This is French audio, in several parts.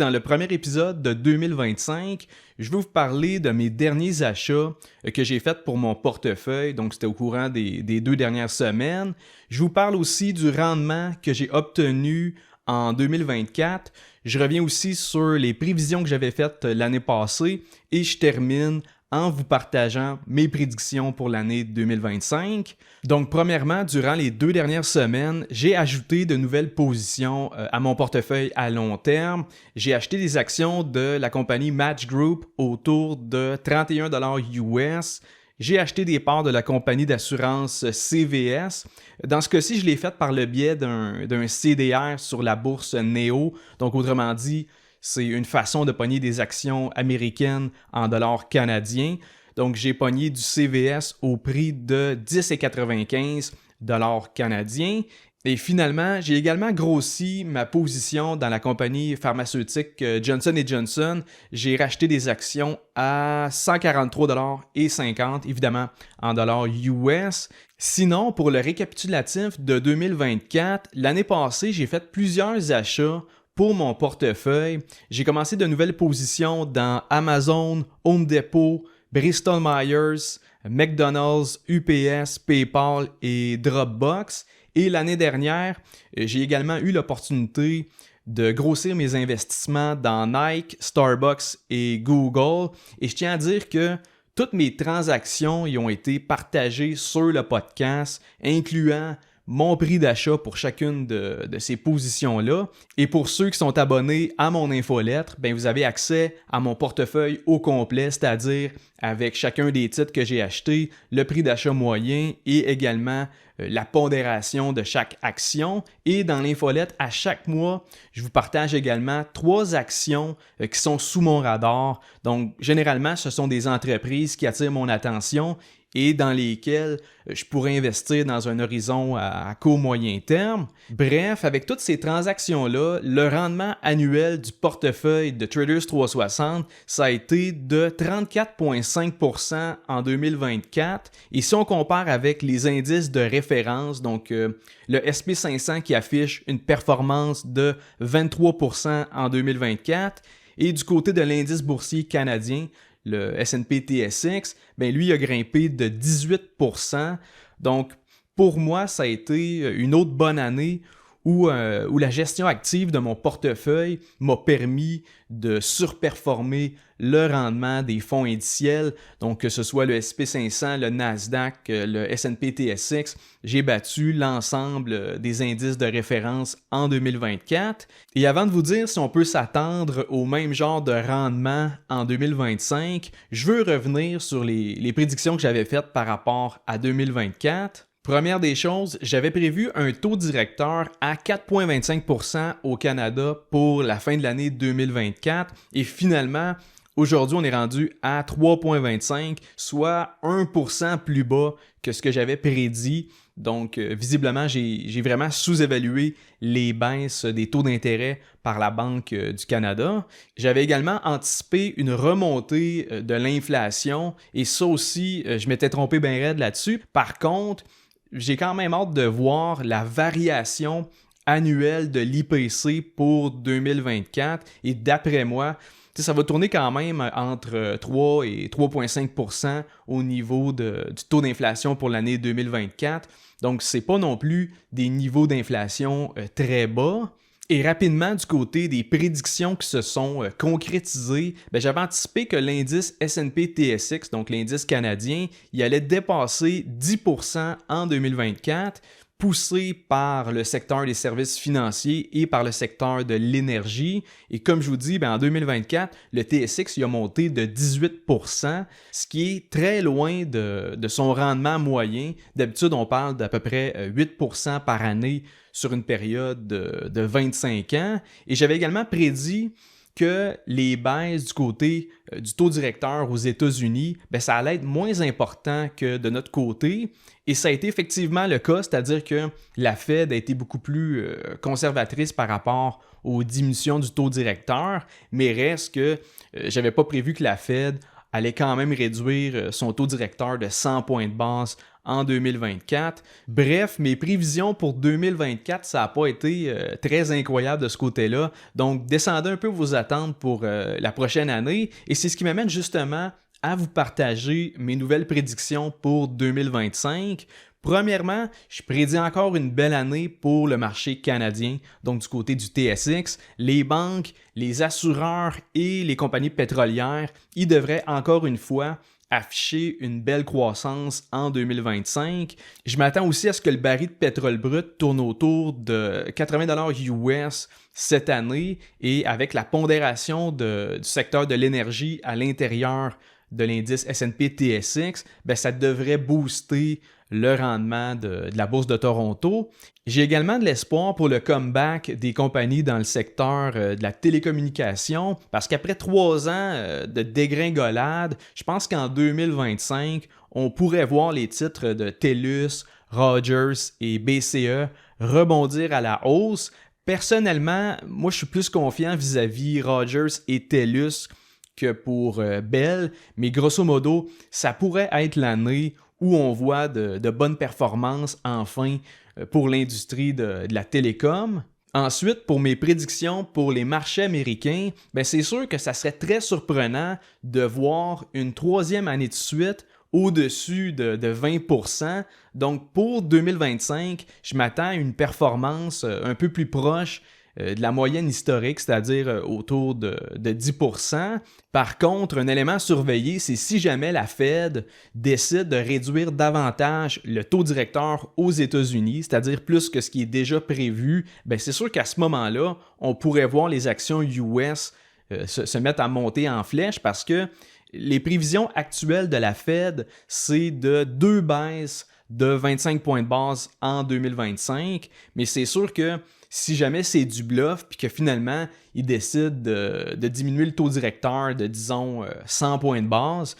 dans le premier épisode de 2025, je vais vous parler de mes derniers achats que j'ai faits pour mon portefeuille, donc c'était au courant des 2 dernières semaines. Je vous parle aussi du rendement que j'ai obtenu en 2024. Je reviens aussi sur les prévisions que j'avais faites l'année passée et je termine en vous partageant mes prédictions pour l'année 2025. Donc, premièrement, durant les 2 dernières semaines, j'ai ajouté de nouvelles positions à mon portefeuille à long terme. J'ai acheté des actions de la compagnie Match Group autour de 31 $ US. J'ai acheté des parts de la compagnie d'assurance CVS. Dans ce cas-ci, je l'ai fait par le biais d'un CDR sur la bourse NEO. Donc, autrement dit, c'est une façon de pogner des actions américaines en dollars canadiens. Donc, j'ai pogné du CVS au prix de 10,95 $ canadiens. Et finalement, j'ai également grossi ma position dans la compagnie pharmaceutique Johnson & Johnson. J'ai racheté des actions à 143,50 $, évidemment en dollars US. Sinon, pour le récapitulatif de 2024, l'année passée, j'ai fait plusieurs achats pour mon portefeuille. J'ai commencé de nouvelles positions dans Amazon, Home Depot, Bristol Myers, McDonald's, UPS, PayPal et Dropbox. Et l'année dernière, j'ai également eu l'opportunité de grossir mes investissements dans Nike, Starbucks et Google. Et je tiens à dire que toutes mes transactions y ont été partagées sur le podcast, incluant mon prix d'achat pour chacune de ces positions-là. Et pour ceux qui sont abonnés à mon infolettre, vous avez accès à mon portefeuille au complet, c'est-à-dire avec chacun des titres que j'ai achetés, le prix d'achat moyen et également la pondération de chaque action. Et dans l'infolette, à chaque mois, je vous partage également 3 actions qui sont sous mon radar. Donc, généralement, ce sont des entreprises qui attirent mon attention et dans lesquelles je pourrais investir dans un horizon à court-moyen terme. Bref, avec toutes ces transactions-là, le rendement annuel du portefeuille de Traders 360, ça a été de 34,5% en 2024. Et si on compare avec les indices de référence, donc le SP500 qui affiche une performance de 23% en 2024, et du côté de l'indice boursier canadien, le S&P TSX, lui a grimpé de 18%. Donc, pour moi, ça a été une autre bonne année où la gestion active de mon portefeuille m'a permis de surperformer le rendement des fonds indiciels. Donc, que ce soit le SP500, le Nasdaq, le S&P TSX, j'ai battu l'ensemble des indices de référence en 2024. Et avant de vous dire si on peut s'attendre au même genre de rendement en 2025, je veux revenir sur les prédictions que j'avais faites par rapport à 2024. Première des choses, j'avais prévu un taux directeur à 4,25% au Canada pour la fin de l'année 2024 et finalement, aujourd'hui, on est rendu à 3,25, soit 1% plus bas que ce que j'avais prédit. Donc, visiblement, j'ai vraiment sous-évalué les baisses des taux d'intérêt par la Banque du Canada. J'avais également anticipé une remontée de l'inflation et ça aussi, je m'étais trompé bien raide là-dessus. Par contre, j'ai quand même hâte de voir la variation annuelle de l'IPC pour 2024 et d'après moi, ça va tourner quand même entre 3 et 3,5% au niveau du taux d'inflation pour l'année 2024. Donc, ce n'est pas non plus des niveaux d'inflation très bas. Et rapidement, du côté des prédictions qui se sont concrétisées, j'avais anticipé que l'indice S&P TSX, donc l'indice canadien, il allait dépasser 10% en 2024, poussé par le secteur des services financiers et par le secteur de l'énergie. Et comme je vous dis, en 2024, le TSX il a monté de 18%, ce qui est très loin de son rendement moyen. D'habitude, on parle d'à peu près 8% par année sur une période de 25 ans. Et j'avais également prédit que les baisses du côté du taux directeur aux États-Unis, ça allait être moins important que de notre côté. Et ça a été effectivement le cas, c'est-à-dire que la Fed a été beaucoup plus conservatrice par rapport aux diminutions du taux directeur, mais reste que j'avais pas prévu que la Fed allait quand même réduire son taux directeur de 100 points de base en 2024. Bref, mes prévisions pour 2024, ça n'a pas été très incroyable de ce côté-là. Donc, descendez un peu vos attentes pour la prochaine année. Et c'est ce qui m'amène justement à vous partager mes nouvelles prédictions pour 2025. Premièrement, je prédis encore une belle année pour le marché canadien, donc du côté du TSX. Les banques, les assureurs et les compagnies pétrolières, ils devraient encore une fois afficher une belle croissance en 2025. Je m'attends aussi à ce que le baril de pétrole brut tourne autour de 80$ US cette année et avec la pondération du secteur de l'énergie à l'intérieur de l'indice S&P TSX, ça devrait booster le rendement de la bourse de Toronto. J'ai également de l'espoir pour le comeback des compagnies dans le secteur de la télécommunication parce qu'après 3 ans de dégringolade, je pense qu'en 2025, on pourrait voir les titres de TELUS, Rogers et BCE rebondir à la hausse. Personnellement, moi je suis plus confiant vis-à-vis Rogers et TELUS que pour Bell, mais grosso modo, ça pourrait être l'année où on voit de bonnes performances enfin pour l'industrie de la télécom. Ensuite, pour mes prédictions pour les marchés américains, c'est sûr que ça serait très surprenant de voir une 3e année de suite au-dessus de 20%. Donc pour 2025, je m'attends à une performance un peu plus proche de la moyenne historique, c'est-à-dire autour de 10%. Par contre, un élément à surveiller, c'est si jamais la Fed décide de réduire davantage le taux directeur aux États-Unis, c'est-à-dire plus que ce qui est déjà prévu, c'est sûr qu'à ce moment-là, on pourrait voir les actions US se mettre à monter en flèche parce que les prévisions actuelles de la Fed, c'est de 2 baisses de 25 points de base en 2025, mais c'est sûr que si jamais c'est du bluff puis que finalement ils décident de diminuer le taux directeur de, disons, 100 points de base,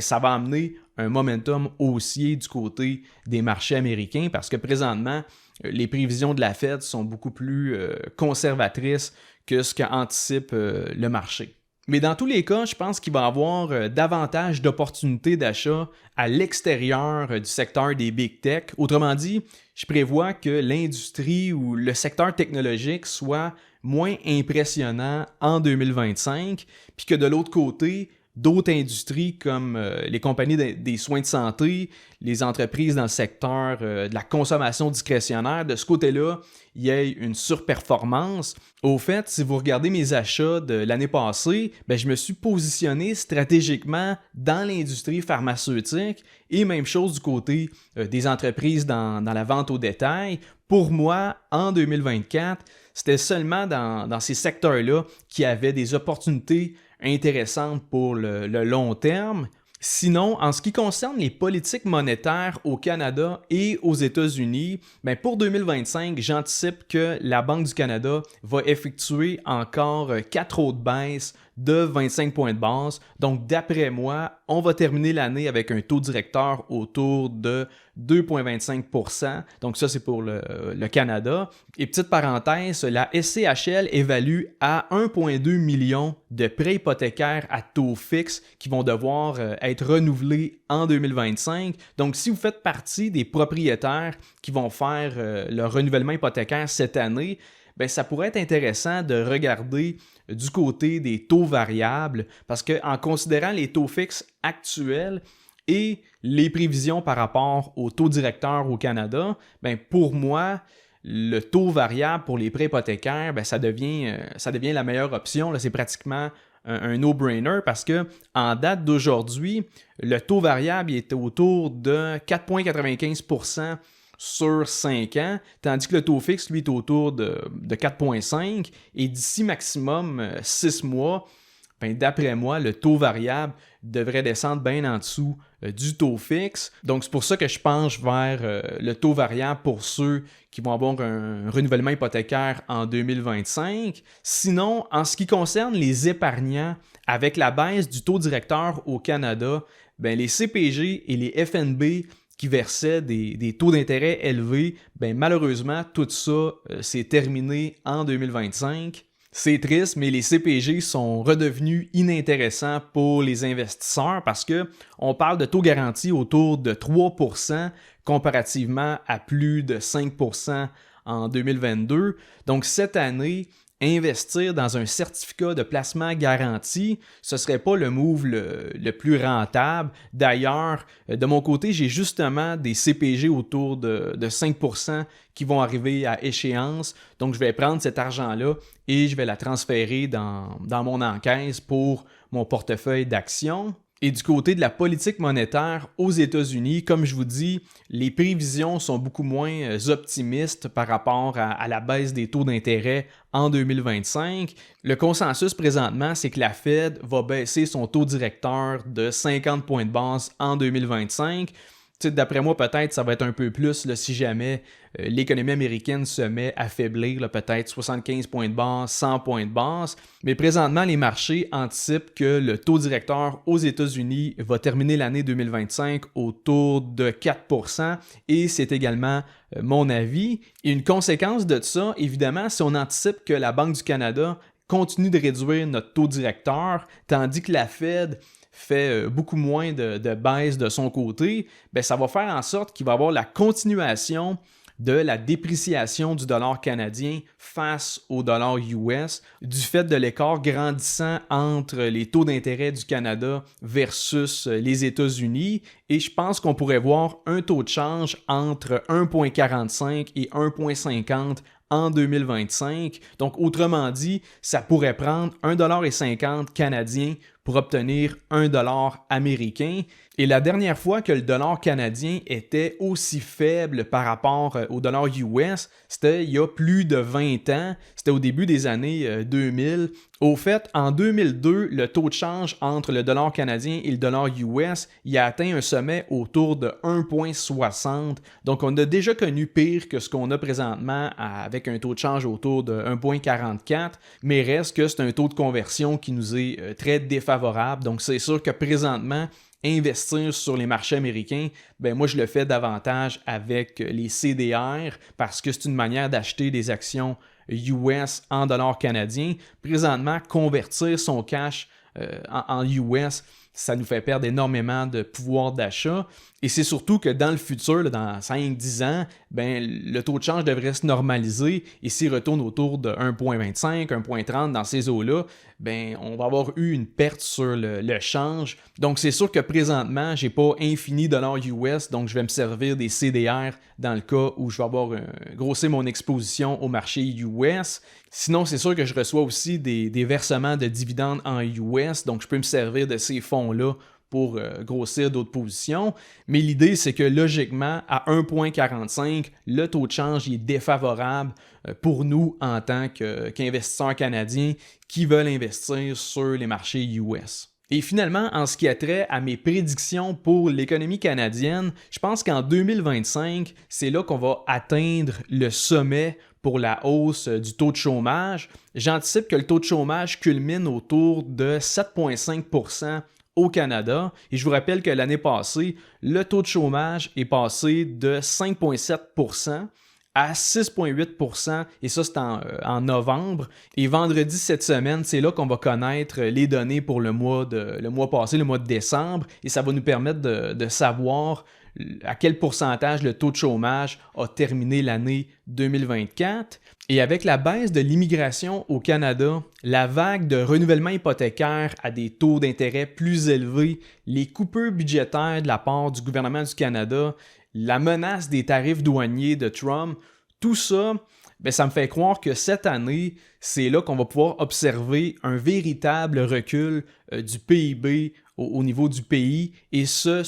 ça va amener un momentum haussier du côté des marchés américains parce que présentement, les prévisions de la Fed sont beaucoup plus conservatrices que ce qu'anticipe le marché. Mais dans tous les cas, je pense qu'il va y avoir davantage d'opportunités d'achat à l'extérieur du secteur des big tech. Autrement dit, je prévois que l'industrie ou le secteur technologique soit moins impressionnant en 2025, puis que de l'autre côté, d'autres industries comme les compagnies des soins de santé, les entreprises dans le secteur de la consommation discrétionnaire, de ce côté-là, il y ait une surperformance. Au fait, si vous regardez mes achats de l'année passée, je me suis positionné stratégiquement dans l'industrie pharmaceutique et même chose du côté des entreprises dans la vente au détail. Pour moi, en 2024, c'était seulement dans ces secteurs-là qu'il y avait des opportunités intéressantes pour le long terme. Sinon, en ce qui concerne les politiques monétaires au Canada et aux États-Unis, pour 2025, j'anticipe que la Banque du Canada va effectuer encore 4 autres baisses de 25 points de base. Donc, d'après moi, on va terminer l'année avec un taux directeur autour de 2,25%. Donc, ça, c'est pour le Canada. Et petite parenthèse, la SCHL évalue à 1,2 million de prêts hypothécaires à taux fixe qui vont devoir être renouvelés en 2025. Donc, si vous faites partie des propriétaires qui vont faire le renouvellement hypothécaire cette année, ça pourrait être intéressant de regarder du côté des taux variables parce qu'en considérant les taux fixes actuels et les prévisions par rapport au taux directeur au Canada, pour moi, le taux variable pour les prêts hypothécaires, ça devient la meilleure option. Là, c'est pratiquement un no-brainer parce que en date d'aujourd'hui, le taux variable est autour de 4,95% sur 5 ans, tandis que le taux fixe, lui, est autour de 4,5 et d'ici maximum 6 mois, d'après moi, le taux variable devrait descendre bien en dessous du taux fixe. Donc, c'est pour ça que je penche vers le taux variable pour ceux qui vont avoir un renouvellement hypothécaire en 2025. Sinon, en ce qui concerne les épargnants, avec la baisse du taux directeur au Canada, les CPG et les FNB qui versaient des taux d'intérêt élevés, malheureusement, tout ça s'est terminé en 2025. C'est triste, mais les CPG sont redevenus inintéressants pour les investisseurs parce que on parle de taux garantis autour de 3% comparativement à plus de 5% en 2022. Donc cette année, investir dans un certificat de placement garanti, ce ne serait pas le move le plus rentable. D'ailleurs, de mon côté, j'ai justement des CPG autour de 5% qui vont arriver à échéance. Donc, je vais prendre cet argent-là et je vais la transférer dans mon encaisse pour mon portefeuille d'actions. Et du côté de la politique monétaire aux États-Unis, comme je vous dis, les prévisions sont beaucoup moins optimistes par rapport à la baisse des taux d'intérêt en 2025. Le consensus présentement, c'est que la Fed va baisser son taux directeur de 50 points de base en 2025. D'après moi, peut-être ça va être un peu plus là, si jamais l'économie américaine se met à faiblir, là, peut-être 75 points de base, 100 points de base. Mais présentement, les marchés anticipent que le taux directeur aux États-Unis va terminer l'année 2025 autour de 4%, et c'est également mon avis. Et une conséquence de ça, évidemment, si on anticipe que la Banque du Canada continue de réduire notre taux directeur, tandis que la Fed fait beaucoup moins de baisse de son côté, bien, ça va faire en sorte qu'il va y avoir la continuation de la dépréciation du dollar canadien face au dollar US, du fait de l'écart grandissant entre les taux d'intérêt du Canada versus les États-Unis. Et je pense qu'on pourrait voir un taux de change entre 1,45 et 1,50 en 2025. Donc, autrement dit, ça pourrait prendre 1,50$ canadien pour obtenir 1$ américain. Et la dernière fois que le dollar canadien était aussi faible par rapport au dollar US, c'était il y a plus de 20 ans, c'était au début des années 2000. Au fait, en 2002, le taux de change entre le dollar canadien et le dollar US, il a atteint un sommet autour de 1,60. Donc, on a déjà connu pire que ce qu'on a présentement avec un taux de change autour de 1,44, mais reste que c'est un taux de conversion qui nous est très défavorable. Donc, c'est sûr que présentement, investir sur les marchés américains, ben moi je le fais davantage avec les CDR parce que c'est une manière d'acheter des actions US en dollars canadiens. Présentement, convertir son cash en US, ça nous fait perdre énormément de pouvoir d'achat. Et c'est surtout que dans le futur, là, dans 5-10 ans, ben, le taux de change devrait se normaliser. Et s'il retourne autour de 1,25, 1,30 dans ces eaux-là, ben, on va avoir eu une perte sur le change. Donc, c'est sûr que présentement, je n'ai pas infini dollars US, donc je vais me servir des CDR dans le cas où je vais avoir grossé mon exposition au marché US. Sinon, c'est sûr que je reçois aussi des versements de dividendes en US, donc je peux me servir de ces fonds-là pour grossir d'autres positions. Mais l'idée, c'est que logiquement, à 1,45, le taux de change est défavorable pour nous en tant qu'investisseurs canadiens qui veulent investir sur les marchés US. Et finalement, en ce qui a trait à mes prédictions pour l'économie canadienne, je pense qu'en 2025, c'est là qu'on va atteindre le sommet pour la hausse du taux de chômage. J'anticipe que le taux de chômage culmine autour de 7,5% au Canada. Et je vous rappelle que l'année passée, le taux de chômage est passé de 5,7% à 6,8%, et ça c'est en novembre. Et vendredi cette semaine, c'est là qu'on va connaître les données pour le mois passé, le mois de décembre, et ça va nous permettre de savoir à quel pourcentage le taux de chômage a terminé l'année 2024. Et avec la baisse de l'immigration au Canada, la vague de renouvellement hypothécaire à des taux d'intérêt plus élevés, les coupures budgétaires de la part du gouvernement du Canada, la menace des tarifs douaniers de Trump, tout ça, bien, ça me fait croire que cette année, c'est là qu'on va pouvoir observer un véritable recul du PIB au niveau du pays, et ce,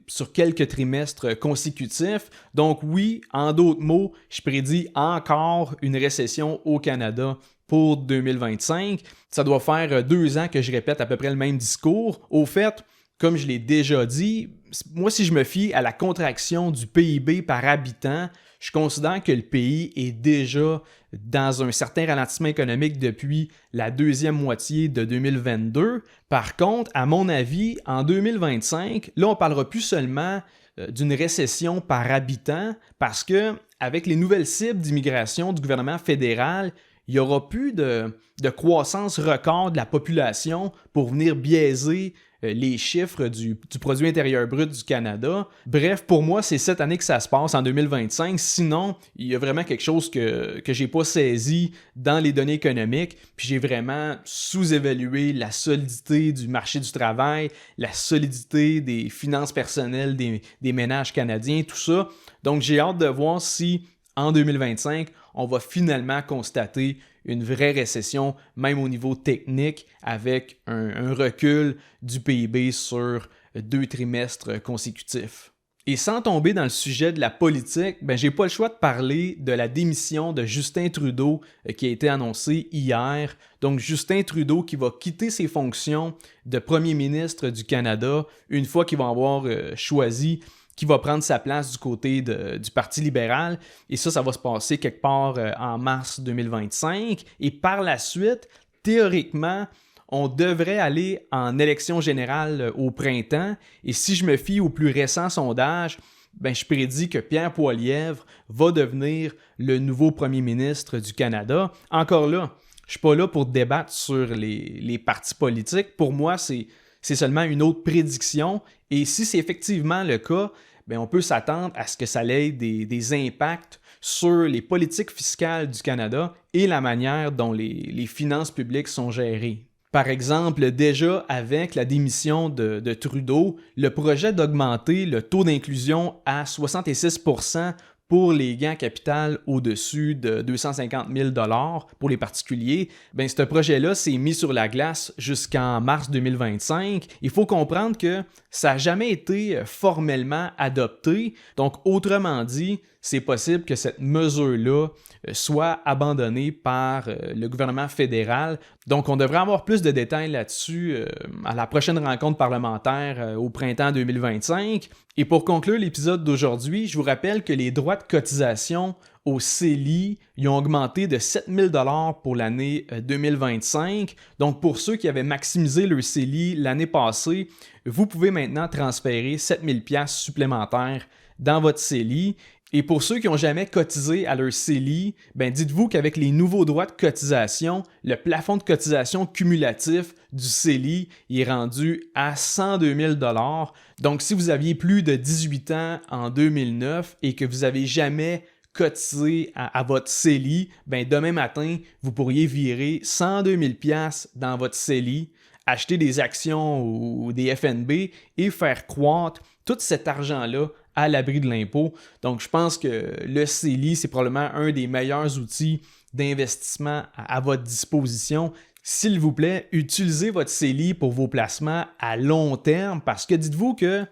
sur quelques trimestres consécutifs. Donc oui, en d'autres mots, je prédis encore une récession au Canada pour 2025. Ça doit faire 2 ans que je répète à peu près le même discours. Au fait, comme je l'ai déjà dit, moi, si je me fie à la contraction du PIB par habitant, je considère que le pays est déjà dans un certain ralentissement économique depuis la deuxième moitié de 2022. Par contre, à mon avis, en 2025, là, on ne parlera plus seulement d'une récession par habitant parce que avec les nouvelles cibles d'immigration du gouvernement fédéral, il n'y aura plus de croissance record de la population pour venir biaiser les chiffres du produit intérieur brut du Canada. Bref, pour moi, c'est cette année que ça se passe, en 2025. Sinon, il y a vraiment quelque chose que j'ai pas saisi dans les données économiques, puis j'ai vraiment sous-évalué la solidité du marché du travail, la solidité des finances personnelles des ménages canadiens, tout ça. Donc, j'ai hâte de voir si, en 2025, on va finalement constater une vraie récession, même au niveau technique, avec un recul du PIB sur 2 trimestres consécutifs. Et sans tomber dans le sujet de la politique, j'ai pas le choix de parler de la démission de Justin Trudeau qui a été annoncée hier. Donc Justin Trudeau qui va quitter ses fonctions de premier ministre du Canada une fois qu'il va avoir choisi qui va prendre sa place du côté du Parti libéral. Et ça va se passer quelque part en mars 2025. Et par la suite, théoriquement, on devrait aller en élection générale au printemps. Et si je me fie au plus récent sondage, je prédis que Pierre Poilievre va devenir le nouveau premier ministre du Canada. Encore là, je ne suis pas là pour débattre sur les partis politiques. Pour moi, c'est seulement une autre prédiction. Et si c'est effectivement le cas, on peut s'attendre à ce que ça ait des impacts sur les politiques fiscales du Canada et la manière dont les finances publiques sont gérées. Par exemple, déjà avec la démission de Trudeau, le projet d'augmenter le taux d'inclusion à 66% pour les gains en capital au-dessus de 250 000 $ pour les particuliers, ce projet-là s'est mis sur la glace jusqu'en mars 2025. Il faut comprendre que ça n'a jamais été formellement adopté. Donc, autrement dit, c'est possible que cette mesure-là soit abandonnée par le gouvernement fédéral. Donc, on devrait avoir plus de détails là-dessus à la prochaine rencontre parlementaire au printemps 2025. Et pour conclure l'épisode d'aujourd'hui, je vous rappelle que les droits de cotisation au CELI, ils ont augmenté de 7 000 $ pour l'année 2025. Donc, pour ceux qui avaient maximisé leur CELI l'année passée, vous pouvez maintenant transférer 7 000 $ supplémentaires dans votre CELI. Et pour ceux qui n'ont jamais cotisé à leur CELI, dites-vous qu'avec les nouveaux droits de cotisation, le plafond de cotisation cumulatif du CELI est rendu à 102 000 $. Donc, si vous aviez plus de 18 ans en 2009 et que vous n'avez jamais cotisé à votre CELI, demain matin, vous pourriez virer 102 000 $ dans votre CELI, acheter des actions ou des FNB et faire croître tout cet argent-là à l'abri de l'impôt. Donc, je pense que le CELI, c'est probablement un des meilleurs outils d'investissement à votre disposition. S'il vous plaît, utilisez votre CELI pour vos placements à long terme parce que dites-vous que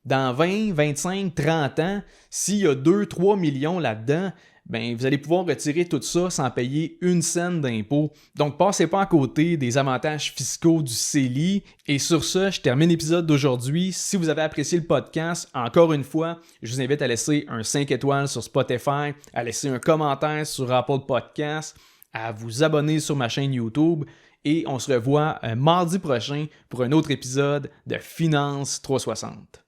dans 20, 25, 30 ans, s'il y a 2-3 millions là-dedans, vous allez pouvoir retirer tout ça sans payer une scène d'impôt. Donc, passez pas à côté des avantages fiscaux du CELI. Et sur ce, je termine l'épisode d'aujourd'hui. Si vous avez apprécié le podcast, encore une fois, je vous invite à laisser un 5 étoiles sur Spotify, à laisser un commentaire sur Apple Podcasts, à vous abonner sur ma chaîne YouTube. Et on se revoit mardi prochain pour un autre épisode de Finance 360.